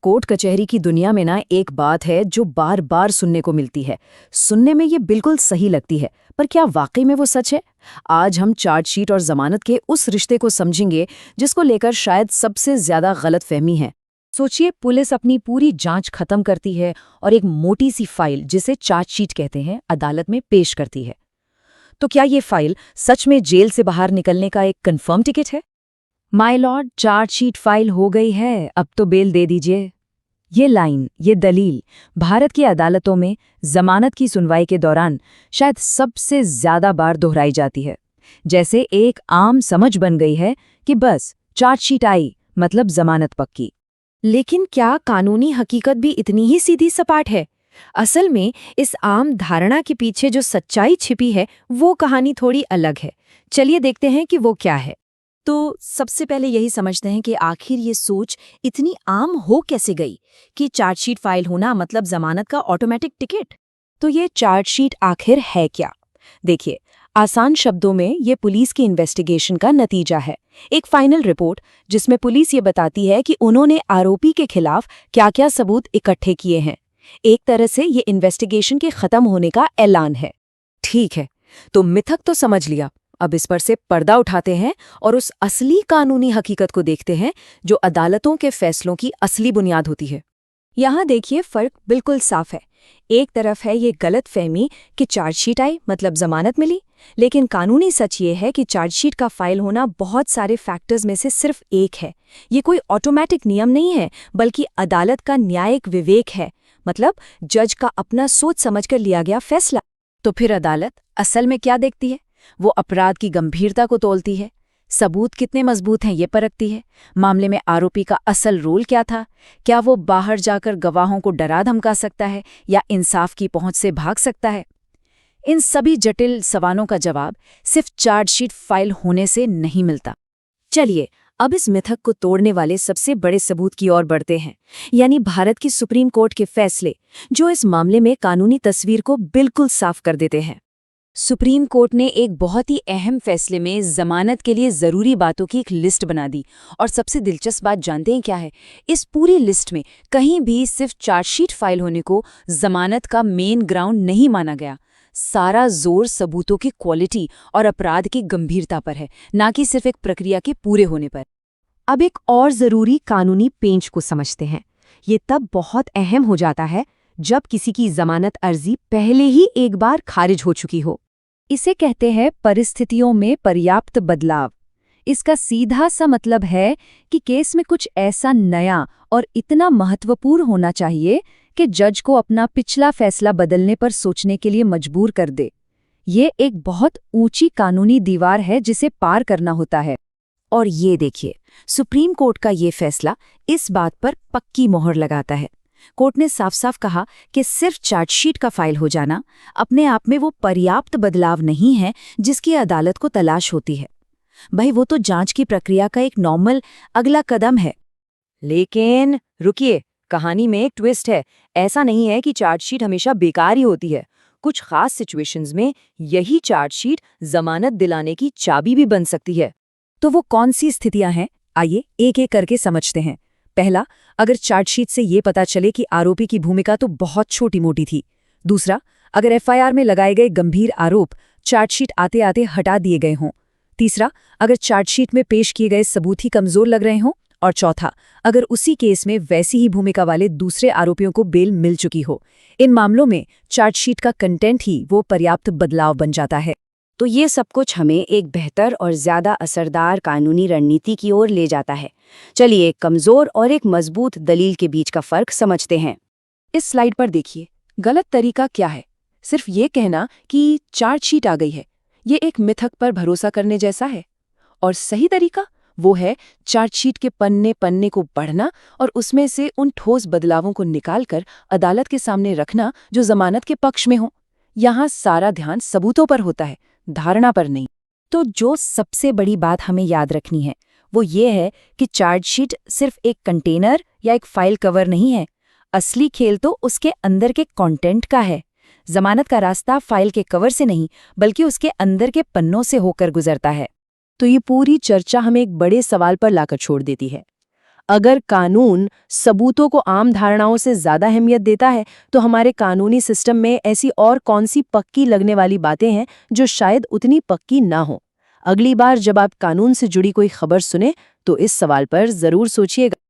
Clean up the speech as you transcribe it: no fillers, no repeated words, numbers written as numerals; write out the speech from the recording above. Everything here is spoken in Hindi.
कोर्ट कचहरी की दुनिया में ना एक बात है जो बार बार सुनने को मिलती है। सुनने में ये बिल्कुल सही लगती है, पर क्या वाकई में वो सच है? आज हम चार्जशीट और जमानत के उस रिश्ते को समझेंगे जिसको लेकर शायद सबसे ज्यादा गलतफहमी है। सोचिए, पुलिस अपनी पूरी जांच खत्म करती है और एक मोटी सी फाइल, जिसे चार्जशीट कहते हैं, अदालत में पेश करती है। तो क्या ये फाइल सच में जेल से बाहर निकलने का एक कंफर्म टिकट है? माय लॉर्ड, चार्जशीट फाइल हो गई है, अब तो बेल दे दीजिए। ये लाइन, ये दलील भारत की अदालतों में जमानत की सुनवाई के दौरान शायद सबसे ज्यादा बार दोहराई जाती है। जैसे एक आम समझ बन गई है कि बस चार्जशीट आई मतलब जमानत पक्की। लेकिन क्या कानूनी हकीकत भी इतनी ही सीधी सपाट है? असल में इस आम धारणा के पीछे जो सच्चाई छिपी है वो कहानी थोड़ी अलग है। चलिए देखते हैं कि वो क्या है। तो सबसे पहले यही समझते हैं कि आखिर ये सोच इतनी आम हो कैसे गई कि चार्जशीट फाइल होना मतलब जमानत का ऑटोमेटिक टिकट। तो ये चार्जशीट आखिर है क्या? देखिए, आसान शब्दों में ये पुलिस की इन्वेस्टिगेशन का नतीजा है। एक फाइनल रिपोर्ट जिसमें पुलिस ये बताती है कि उन्होंने आरोपी के खिलाफ क्या-क्या सबूत इकट्ठे किए हैं। एक तरह से ये इन्वेस्टिगेशन के खत्म होने का ऐलान है। ठीक है, तो मिथक तो समझ लिया। अब इस पर से पर्दा उठाते हैं और उस असली कानूनी हकीकत को देखते हैं जो अदालतों के फैसलों की असली बुनियाद होती है। यहाँ देखिए, फर्क बिल्कुल साफ है। एक तरफ है ये गलतफहमी कि चार्जशीट आई मतलब जमानत मिली, लेकिन कानूनी सच ये है कि चार्जशीट का फाइल होना बहुत सारे फैक्टर्स में से सिर्फ एक है। ये कोई ऑटोमेटिक नियम नहीं है, बल्कि अदालत का न्यायिक विवेक है, मतलब जज का अपना सोच समझकर लिया गया फैसला। तो फिर अदालत असल में क्या देखती है? वो अपराध की गंभीरता को तोलती है, सबूत कितने मजबूत हैं ये परखती है, मामले में आरोपी का असल रोल क्या था, क्या वो बाहर जाकर गवाहों को डरा धमका सकता है या इंसाफ की पहुंच से भाग सकता है। इन सभी जटिल सवालों का जवाब सिर्फ चार्जशीट फाइल होने से नहीं मिलता। चलिए अब इस मिथक को तोड़ने वाले सबसे बड़े सबूत की ओर बढ़ते हैं, यानी भारत की सुप्रीम कोर्ट के फैसले, जो इस मामले में कानूनी तस्वीर को बिल्कुल साफ कर देते हैं। सुप्रीम कोर्ट ने एक बहुत ही अहम फैसले में जमानत के लिए जरूरी बातों की एक लिस्ट बना दी। और सबसे दिलचस्प बात जानते हैं क्या है? इस पूरी लिस्ट में कहीं भी सिर्फ चार्जशीट फाइल होने को जमानत का मेन ग्राउंड नहीं माना गया। सारा जोर सबूतों की क्वालिटी और अपराध की गंभीरता पर है, ना कि सिर्फ एक प्रक्रिया के पूरे होने पर। अब एक और जरूरी कानूनी पेंच को समझते हैं। ये तब बहुत अहम हो जाता है जब किसी की जमानत अर्जी पहले ही एक बार खारिज हो चुकी हो। इसे कहते हैं परिस्थितियों में पर्याप्त बदलाव। इसका सीधा सा मतलब है कि केस में कुछ ऐसा नया और इतना महत्वपूर्ण होना चाहिए कि जज को अपना पिछला फैसला बदलने पर सोचने के लिए मजबूर कर दे। ये एक बहुत ऊंची कानूनी दीवार है जिसे पार करना होता है। और ये देखिए, सुप्रीम कोर्ट का ये फैसला इस बात पर पक्की मोहर लगाता है। कोर्ट ने साफ साफ कहा कि सिर्फ चार्जशीट का फाइल हो जाना अपने आप में वो पर्याप्त बदलाव नहीं है जिसकी अदालत को तलाश होती है। भाई, वो तो जांच की प्रक्रिया का एक नॉर्मल अगला कदम है। लेकिन रुकिए, कहानी में एक ट्विस्ट है। ऐसा नहीं है कि चार्जशीट हमेशा बेकार ही होती है। कुछ खास सिचुएशंस में यही चार्जशीट जमानत दिलाने की चाबी भी बन सकती है। तो वो कौन सी स्थितियां हैं? आइए एक एक करके समझते हैं। पहला, अगर चार्जशीट से ये पता चले कि आरोपी की भूमिका तो बहुत छोटी मोटी थी। दूसरा, अगर एफआईआर में लगाए गए गंभीर आरोप चार्जशीट आते आते हटा दिए गए हों। तीसरा, अगर चार्जशीट में पेश किए गए सबूत ही कमजोर लग रहे हों। और चौथा, अगर उसी केस में वैसी ही भूमिका वाले दूसरे आरोपियों को बेल मिल चुकी हो। इन मामलों में चार्जशीट का कंटेंट ही वो पर्याप्त बदलाव बन जाता है। तो ये सब कुछ हमें एक बेहतर और ज्यादा असरदार कानूनी रणनीति की ओर ले जाता है। चलिए एक कमजोर और एक मजबूत दलील के बीच का फर्क समझते हैं। इस स्लाइड पर देखिए, गलत तरीका क्या है? सिर्फ ये कहना कि चार्जशीट आ गई है, ये एक मिथक पर भरोसा करने जैसा है। और सही तरीका वो है चार्जशीट के पन्ने पन्ने को पढ़ना और उसमें से उन ठोस बदलावों को निकालकर अदालत के सामने रखना जो जमानत के पक्ष में हो। यहाँ सारा ध्यान सबूतों पर होता है, धारणा पर नहीं। तो जो सबसे बड़ी बात हमें याद रखनी है वो ये है कि चार्जशीट सिर्फ एक कंटेनर या एक फाइल कवर नहीं है। असली खेल तो उसके अंदर के कंटेंट का है। जमानत का रास्ता फाइल के कवर से नहीं, बल्कि उसके अंदर के पन्नों से होकर गुजरता है। तो ये पूरी चर्चा हमें एक बड़े सवाल पर लाकर छोड़ देती है। अगर कानून सबूतों को आम धारणाओं से ज्यादा अहमियत देता है, तो हमारे कानूनी सिस्टम में ऐसी और कौन सी पक्की लगने वाली बातें हैं जो शायद उतनी पक्की ना हो? अगली बार जब आप कानून से जुड़ी कोई खबर सुने, तो इस सवाल पर जरूर सोचिएगा।